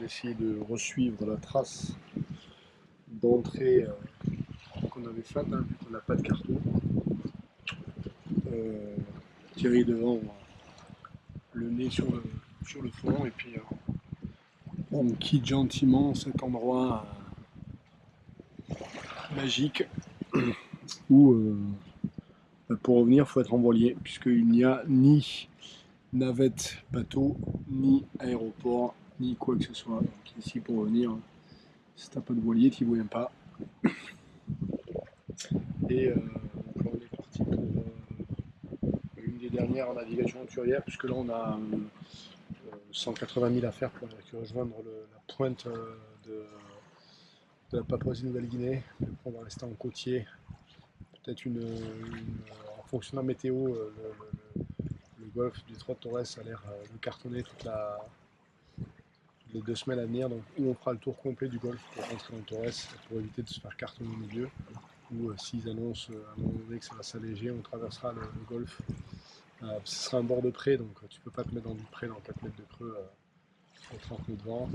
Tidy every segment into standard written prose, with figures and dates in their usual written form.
essayer de resuivre la trace d'entrée qu'on avait faite, hein, vu qu'on n'a pas de carton. Tirer devant le nez sur le fond, et puis on quitte gentiment cet endroit magique où pour revenir il faut être en voilier, puisqu'il n'y a ni navette bateau, ni aéroport, ni quoi que ce soit. Donc ici pour revenir, si t'as pas de voilier, tu n'y voyais pas. Et donc là on est parti pour une des dernières navigation hauturière, puisque là on a 180 000 à faire pour rejoindre la pointe de la Papouasie-Nouvelle-Guinée. On va rester en côtier, peut-être en fonction de la météo, le golfe du Détroit de Torres a l'air de cartonner les 2 semaines à venir, donc où on fera le tour complet du golfe pour rentrer dans Torres pour éviter de se faire cartonner au milieu, ou s'ils annoncent à un moment donné que ça va s'alléger, on traversera le golfe. Ce sera un bord de pré, donc tu peux pas te mettre dans du pré dans 4 mètres de creux au 30 nœuds de vent.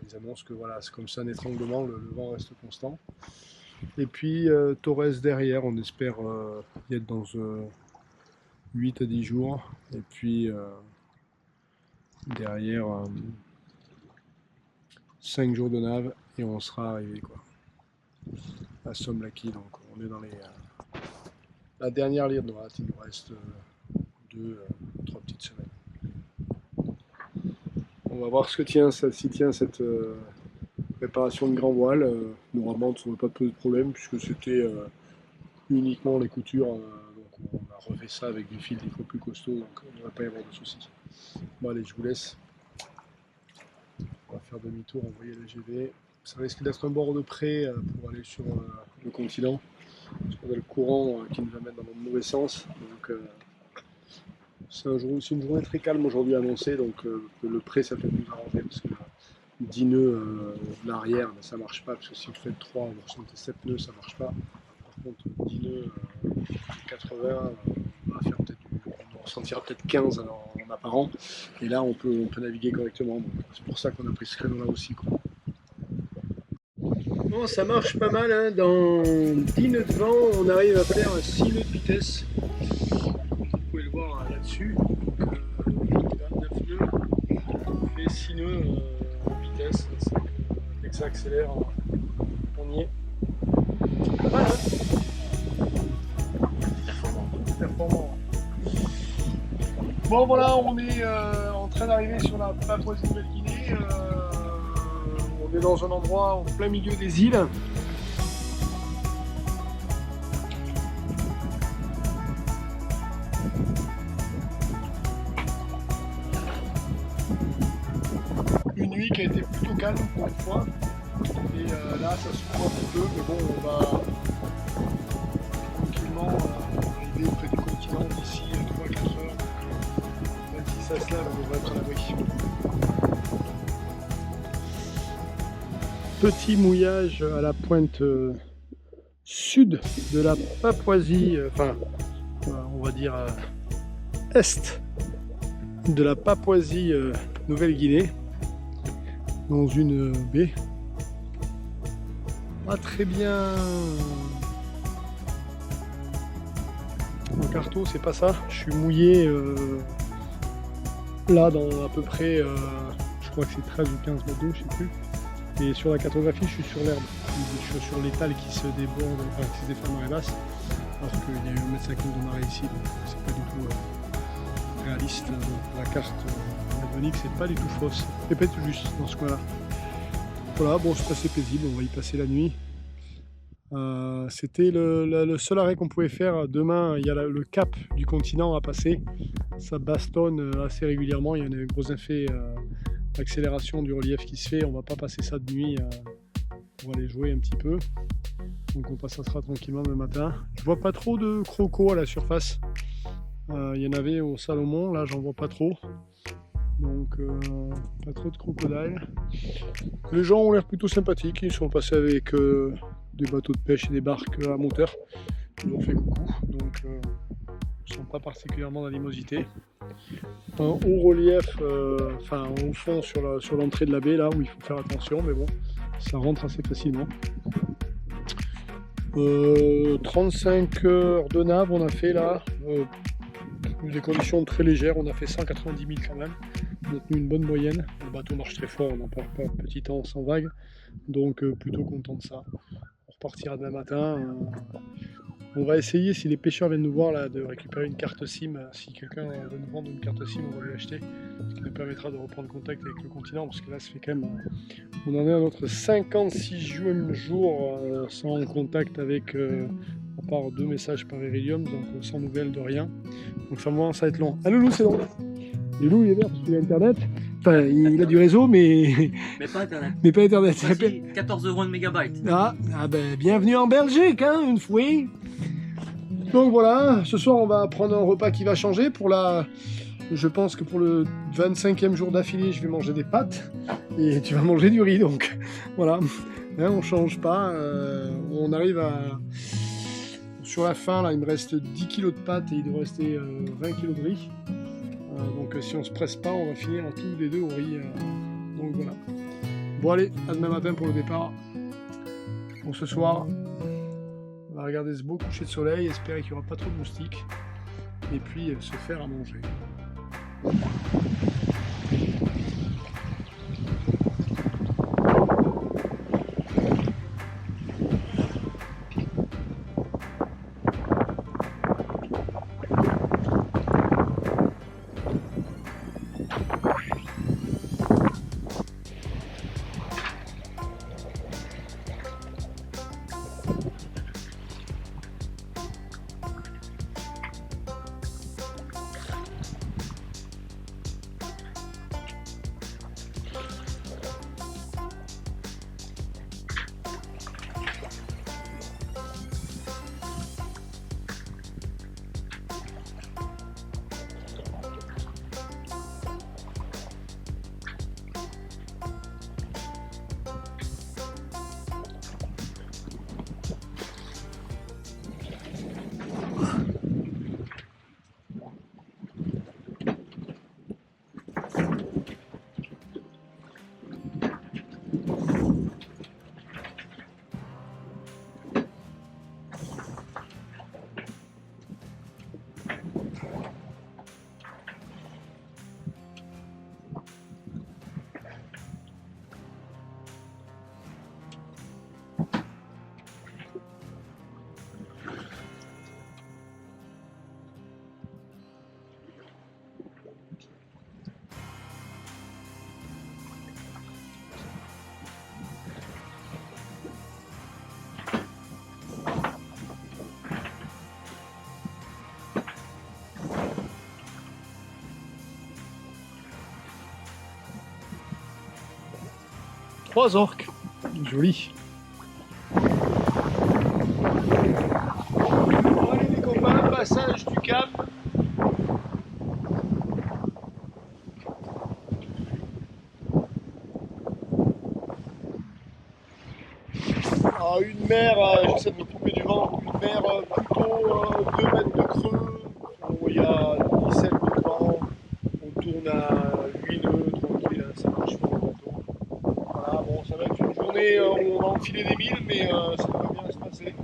Ils annoncent que voilà, c'est comme ça un étranglement, le vent reste constant. Et puis Torres derrière, on espère y être dans 8 à 10 jours. Et puis derrière 5 jours de nave et on sera arrivé quoi à Somlaki. Donc on est dans la dernière ligne droite, il nous reste 2-3 petites semaines. On va voir si tient cette préparation de grand voile. Normalement, ça ne devrait pas poser de problème puisque c'était uniquement les coutures. Donc on a refait ça avec des fils des fois plus costauds, donc il ne devrait pas y avoir de soucis. Bon allez, je vous laisse. On va faire demi-tour, envoyer la GV. Ça risque d'être un bord de pré pour aller sur le continent. Parce qu'on a le courant qui nous amène dans le mauvais sens. Donc c'est une journée très calme aujourd'hui annoncée, donc le pré ça peut nous arranger parce que 10 nœuds l'arrière ça marche pas, parce que si vous faites 3 vous ressentez 7 nœuds ça marche pas. Par contre 10 nœuds 80 on va faire on ressentira peut-être 15 en apparent, et là on peut naviguer correctement. C'est pour ça qu'on a pris ce créneau là aussi quoi. Bon, ça marche pas mal, hein. Dans 10 nœuds de vent on arrive à faire 6 nœuds de vitesse. Vous pouvez le voir là-dessus. Donc, 9 nœuds, on fait 6 nœuds en vitesse. Dès que ça accélère, on y est. Voilà. Performant. Bon voilà, on est en train d'arriver sur la Papouasie-Nouvelle-Guinée. On est dans un endroit en plein milieu des îles. Une nuit qui a été plutôt calme pour une fois. Et là ça se trouve un petit peu, mais bon on va tranquillement arriver près du continent d'ici 3-4 heures. Même si ça se lève, on devrait être à l'abri. Petit mouillage à la pointe sud de la Papouasie, enfin on va dire est de la Papouasie Nouvelle-Guinée, dans une baie. Pas très bien en carto, c'est pas ça. Je suis mouillé là dans à peu près je crois que c'est 13 ou 15 mètres d'eau, je sais plus. Et sur la cartographie, je suis sur l'herbe. Je suis sur l'étal qui se déborde, enfin qui se déforme dans les basses. Alors qu'il y a eu 1,50 m de marée ici, donc c'est pas du tout réaliste. La carte magnonique, c'est pas du tout fausse. C'est pas tout juste dans ce coin-là. Voilà, bon, c'est assez paisible, on va y passer la nuit. C'était le seul arrêt qu'on pouvait faire. Demain, il y a le cap du continent à passer. Ça bastonne assez régulièrement, il y a un gros effet d'accélération du relief qui se fait. On va pas passer ça de nuit, on va aller jouer un petit peu. Donc on passera tranquillement le matin. Je vois pas trop de crocos à la surface. Il y en avait au Salomon, là j'en vois pas trop. Donc pas trop de crocodiles. Les gens ont l'air plutôt sympathiques, ils sont passés avec des bateaux de pêche et des barques à moteur. Ils nous ont fait coucou, donc ils ne sont pas particulièrement d'animosité. un haut relief, enfin au fond sur l'entrée de la baie là où il faut faire attention, mais bon, ça rentre assez facilement. 35 heures de nav on a fait là, des conditions très légères, on a fait 190 000 quand même, on a tenu une bonne moyenne, le bateau marche très fort, on n'en perd pas petit temps sans vague, donc plutôt content de ça. On repartira demain matin. On va essayer, si les pêcheurs viennent nous voir, là, de récupérer une carte SIM. Si quelqu'un veut nous vendre une carte SIM, on va lui l'acheter. Ce qui nous permettra de reprendre contact avec le continent. Parce que là, ça fait quand même. On en est à notre 56 jours sans contact avec. À part 2 messages par Iridium, donc sans nouvelles de rien. Donc ça commence à être long. Ah, Loulou, c'est long. Loulou, il est vert parce qu'il a Internet. Enfin, il a du réseau, mais. Mais pas Internet. Mais pas Internet. Voici 14 € le mégabyte. Ah ben, bienvenue en Belgique, hein, une fois. Donc voilà, ce soir on va prendre un repas qui va changer. Je pense que pour le 25e jour d'affilée, je vais manger des pâtes et tu vas manger du riz. Donc voilà, hein, on change pas. On arrive à... Sur la fin, là, il me reste 10 kg de pâtes et il doit rester 20 kg de riz. Donc si on se presse pas, on va finir tous les deux au riz. Donc voilà. Bon allez, à demain matin pour le départ. Pour ce soir, on va regarder ce beau coucher de soleil, espérer qu'il n'y aura pas trop de moustiques, et puis se faire à manger. 3 orques, joli. Bon, allez les copains, passage du cap. Ah, une mer, j'essaie de me couper du vent, une mer plutôt 2 mètres de creux, où il y a 17 de vent, on tourne à 8 nœuds, tranquille, ça marche pour le bateau. Voilà, bon, ça va être une journée où on va enfiler des milles, mais ça va bien se passer.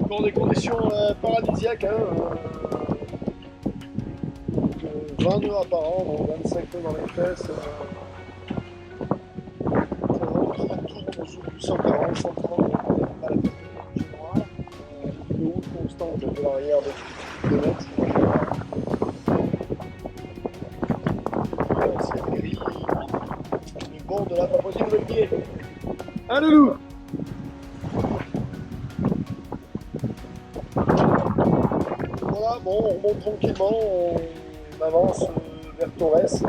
Encore des conditions paradisiaques, hein, 20 nœuds apparents, donc 25 nœuds dans les fesses. Ça tourne autour du 140, 130 à la piste en général. Le haut constant de l'arrière de 2 mètres. Allez, un loulou. Voilà, bon, on remonte tranquillement, on avance vers Torres.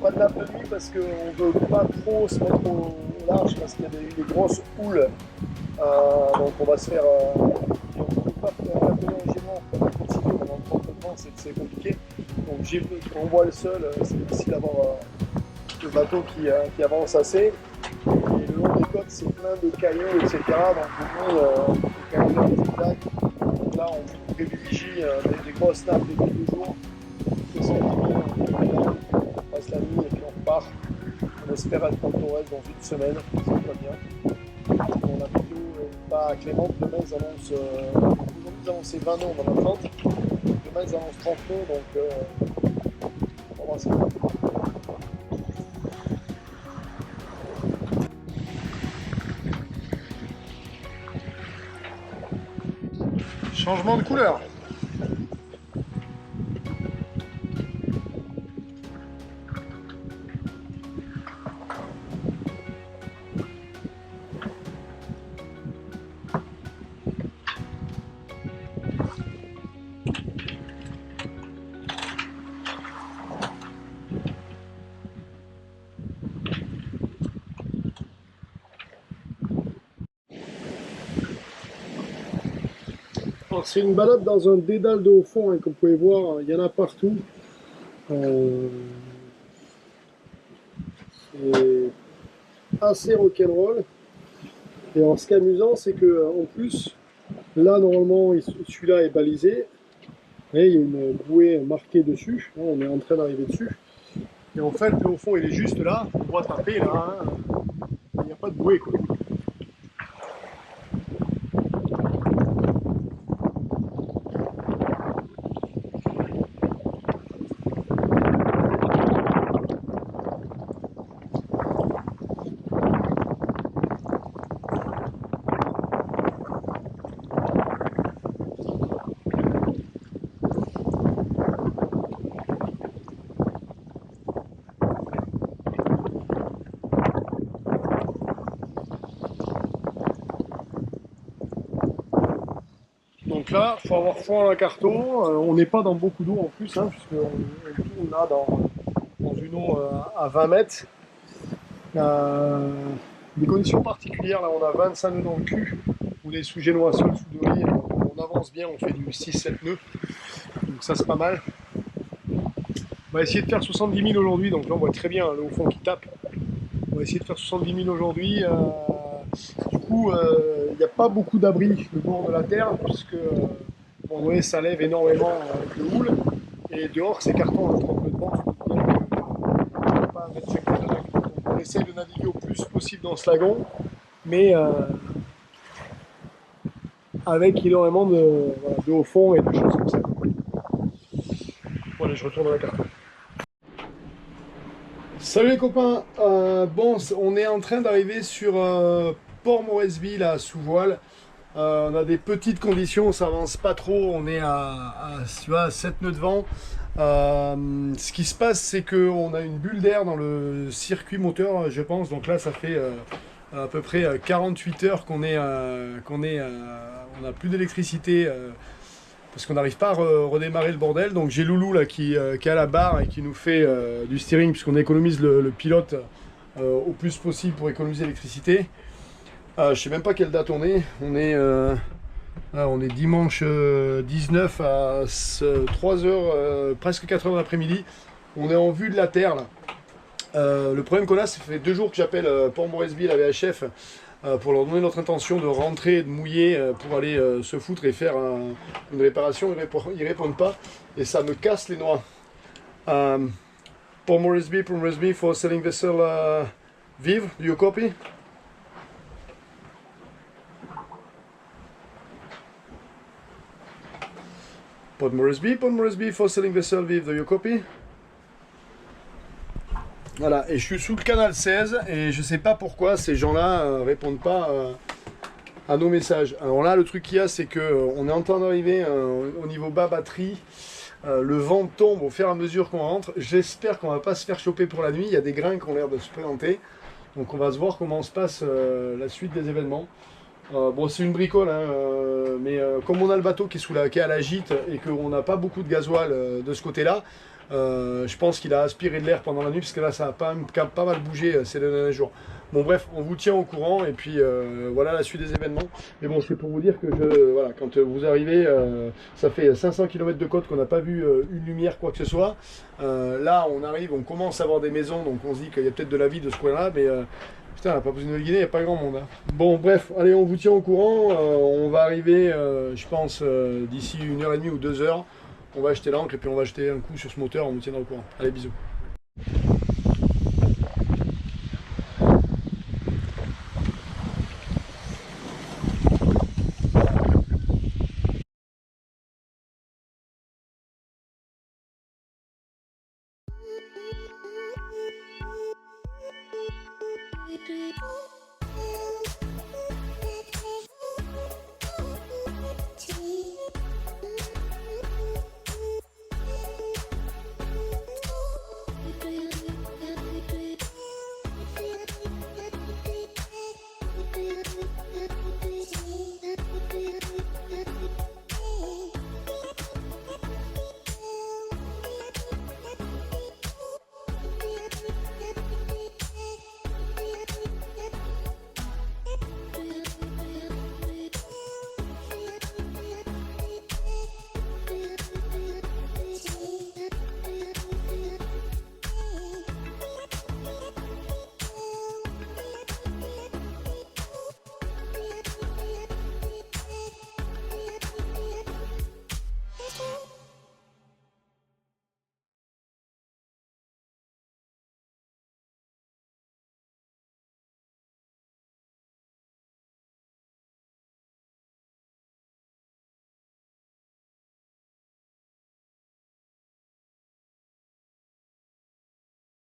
Pas de nappe de nuit parce qu'on ne veut pas trop se mettre au large parce qu'il y a des grosses houles. Donc on va se faire. On ne peut pas faire un peu légèrement pour continuer pendant 30 ans, c'est compliqué. Donc on voit le seul, c'est difficile d'avoir le bateau qui avance assez. Et le long des côtes, c'est plein de cailloux, etc. Donc des cailloux zigzag. Donc là, on privilégie des grosses nappes de 2 jours. 60 000, on passe la nuit et puis on repart. On espère être en Torres dans une semaine, si tout va bien. Bon, la météo n'est pas clémente. Demain, ils annoncent, aujourd'hui, ils annonçaient 20 nœuds, on en a 30. Demain, ils annoncent 30 nœuds, donc on va voir ce qu'il y a. Changement de couleur. C'est une balade dans un dédale de haut fond, hein, comme vous pouvez voir, il y en a partout. C'est assez rock'n'roll. Et alors, ce qui est amusant, c'est que en plus, là, normalement, celui-là est balisé. Et il y a une bouée marquée dessus. Là, on est en train d'arriver dessus. Et en fait, le haut fond, il est juste là. On doit taper là. Hein. Il n'y a pas de bouée, quoi. Donc là, il faut avoir foi en un carton. On n'est pas dans beaucoup d'eau en plus, hein, puisqu'on tourne là dans une eau à 20 mètres. Des conditions particulières, là on a 25 nœuds dans le cul, on est sous génois seul, sous dolly, on avance bien, on fait du 6-7 nœuds, donc ça c'est pas mal. On va essayer de faire 70 000 aujourd'hui, donc là on voit très bien le haut fond qui tape. On va essayer de faire 70 000 aujourd'hui. Du coup, il n'y a pas beaucoup d'abri le bord de la terre, puisque bon, ouais, ça lève énormément de houle, et dehors c'est carton, on a 30 mètres de vent, on ne peut pas mettre 5 mètres de vague. Donc on essaye de naviguer au plus possible dans ce lagon, mais avec énormément de haut fond et de choses comme ça. Bon, allez, je retourne dans la carte. Salut les copains, bon, on est en train d'arriver sur Port Moresby là, sous voile. On a des petites conditions, ça avance pas trop, on est à 7 nœuds de vent. Ce qui se passe, c'est qu'on a une bulle d'air dans le circuit moteur, je pense. Donc là, ça fait à peu près 48 heures qu'on n'a plus d'électricité parce qu'on n'arrive pas à redémarrer le bordel. Donc j'ai Loulou là qui est à la barre et qui nous fait du steering puisqu'on économise le pilote au plus possible pour économiser l'électricité. Je sais même pas quelle date on est. On est dimanche 19 à 3h, presque 4h de l'après-midi. On est en vue de la Terre là. Le problème qu'on a, ça fait 2 jours que j'appelle Port Moresby, la VHF, pour leur donner notre intention de rentrer, de mouiller pour aller se foutre et faire une réparation. Ils répondent pas et ça me casse les noix. Port Moresby for sailing vessel Viv, do you copy? Port Moresby for sailing vessel Viv, do you copy? Voilà, et je suis sous le canal 16 et je sais pas pourquoi ces gens-là répondent pas à nos messages. Alors là, le truc qu'il y a, c'est que on est en train d'arriver au niveau bas batterie. Le vent tombe au fur et à mesure qu'on rentre. J'espère qu'on va pas se faire choper pour la nuit. Il y a des grains qui ont l'air de se présenter. Donc on va se voir comment se passe la suite des événements. Bon, c'est une bricole, hein, mais comme on a le bateau qui est à la gîte et qu'on n'a pas beaucoup de gasoil de ce côté-là, je pense qu'il a aspiré de l'air pendant la nuit, parce que là ça a pas mal bougé ces derniers jours. Bon bref, on vous tient au courant et puis voilà la suite des événements. Mais bon, c'est pour vous dire que voilà, quand vous arrivez, ça fait 500 km de côte qu'on n'a pas vu une lumière, quoi que ce soit. Là on arrive, on commence à avoir des maisons, donc on se dit qu'il y a peut-être de la vie de ce coin-là, mais putain, la Papouasie-Nouvelle-Guinée, il n'y a pas grand monde. Hein. Bon bref, allez, on vous tient au courant. On va arriver, je pense, d'ici 1h30 ou 2h. On va acheter l'ancre et puis on va jeter un coup sur ce moteur, on vous tiendra au courant. Allez, bisous.